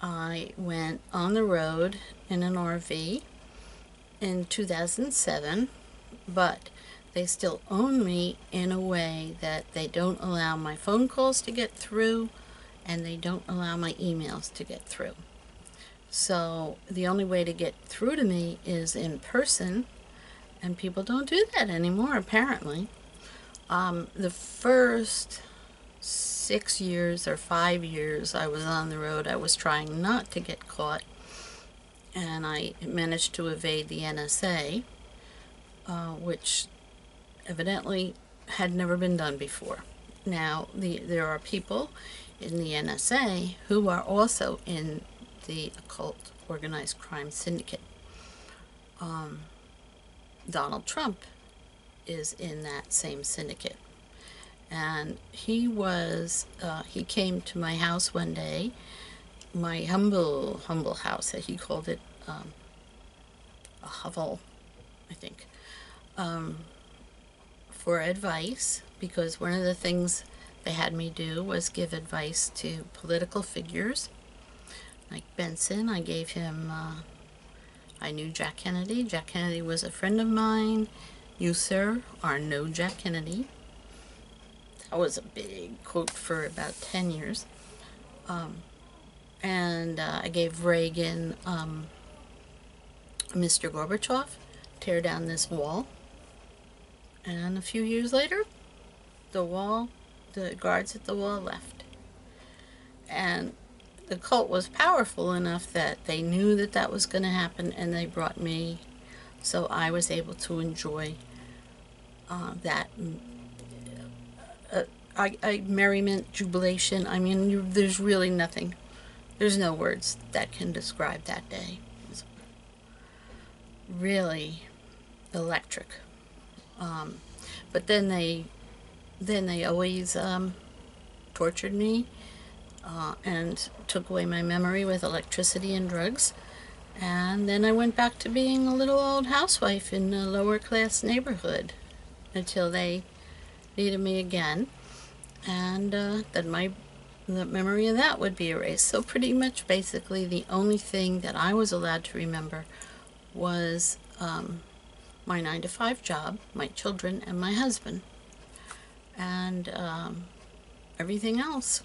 I went on the road in an RV in 2007, but they still own me in a way that they don't allow my phone calls to get through and they don't allow my emails to get through. So the only way to get through to me is in person, and people don't do that anymore, apparently. The first 6 years or 5 years I was on the road, I was trying not to get caught, and I managed to evade the NSA, which evidently had never been done before. Now, there are people in the NSA who are also in the occult organized crime syndicate. Donald Trump is in that same syndicate. And he came to my house one day, my humble house, he called it a hovel, I think, for advice, because one of the things they had me do was give advice to political figures. Like Benson, I gave him, I knew Jack Kennedy. Jack Kennedy was a friend of mine. You, sir, are no Jack Kennedy. That was a big quote for about 10 years. And I gave Reagan, Mr. Gorbachev, tear down this wall. And a few years later, the guards at the wall left. And the cult was powerful enough that they knew that that was going to happen, and they brought me, so I was able to enjoy that merriment, jubilation. I mean, there's really nothing, there's no words that can describe that day. It was really electric. But then they always tortured me and took away my memory with electricity and drugs. And then I went back to being a little old housewife in a lower class neighborhood until they needed me again. And then the memory of that would be erased. So pretty much basically the only thing that I was allowed to remember was my 9-to-5 job, my children, and my husband. And everything else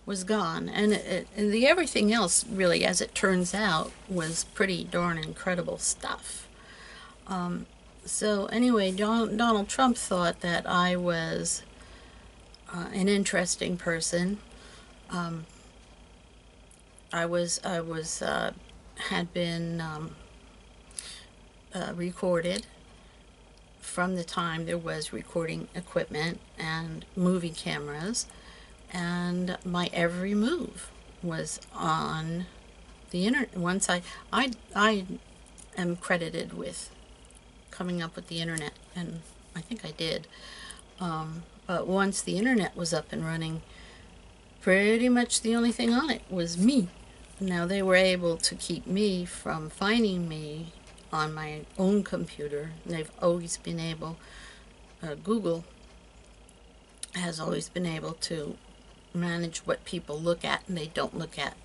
was gone. And the everything else, really, as it turns out, was pretty darn incredible stuff. So anyway, Donald Trump thought that I was an interesting person. I had been recorded from the time there was recording equipment and movie cameras, and my every move was on the internet. Once I am credited with coming up with the internet, and I think I did. But once the internet was up and running, pretty much the only thing on it was me. Now, they were able to keep me from finding me on my own computer. They've always been able, Google has always been able to manage what people look at and they don't look at.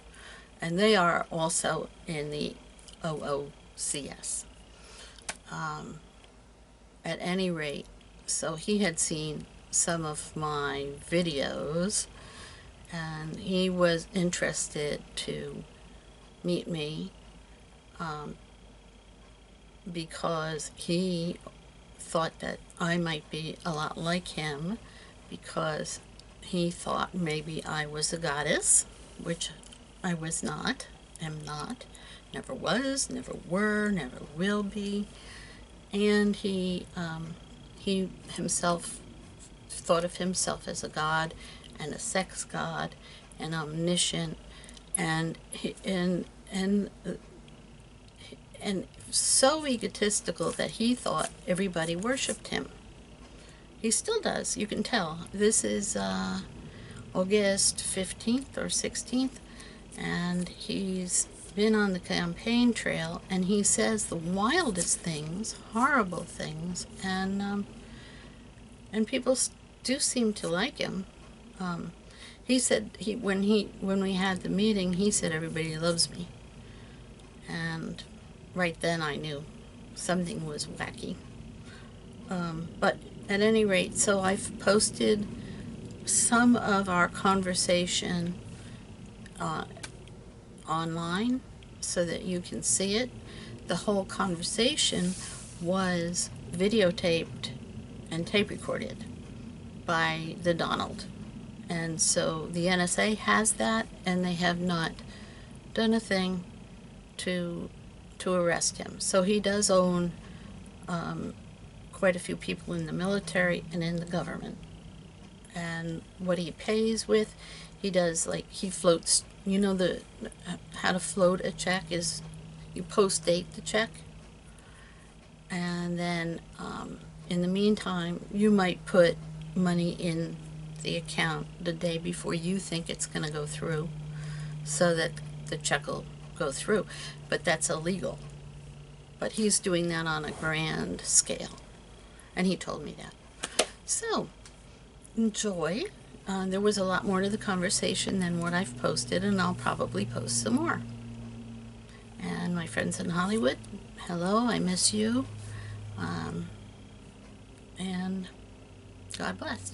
And they are also in the OOCS. At any rate, so he had seen some of my videos, and he was interested to meet me because he thought that I might be a lot like him, because he thought maybe I was a goddess, which I was not, am not, never was, never were, never will be. And he himself thought of himself as a god and a sex god and omniscient, and so egotistical that he thought everybody worshipped him. He still does, you can tell. This is August 15th or 16th, and he's been on the campaign trail, and he says the wildest things, horrible things, and people do seem to like him. He said when we had the meeting, he said everybody loves me. And right then I knew something was wacky. But at any rate, so I've posted some of our conversation online so that you can see it. The whole conversation was videotaped and tape recorded by the Donald. And so the NSA has that, and they have not done a thing to arrest him. So he does own quite a few people in the military and in the government. And what he pays with, he does, like, he floats, you know, the how to float a check is you post date the check, and then in the meantime you might put money in the account the day before you think it's going to go through so that the check will go through, but that's illegal. But he's doing that on a grand scale, and he told me that. So enjoy. There was a lot more to the conversation than what I've posted, and I'll probably post some more. And my friends in Hollywood, hello, I miss you. And God bless.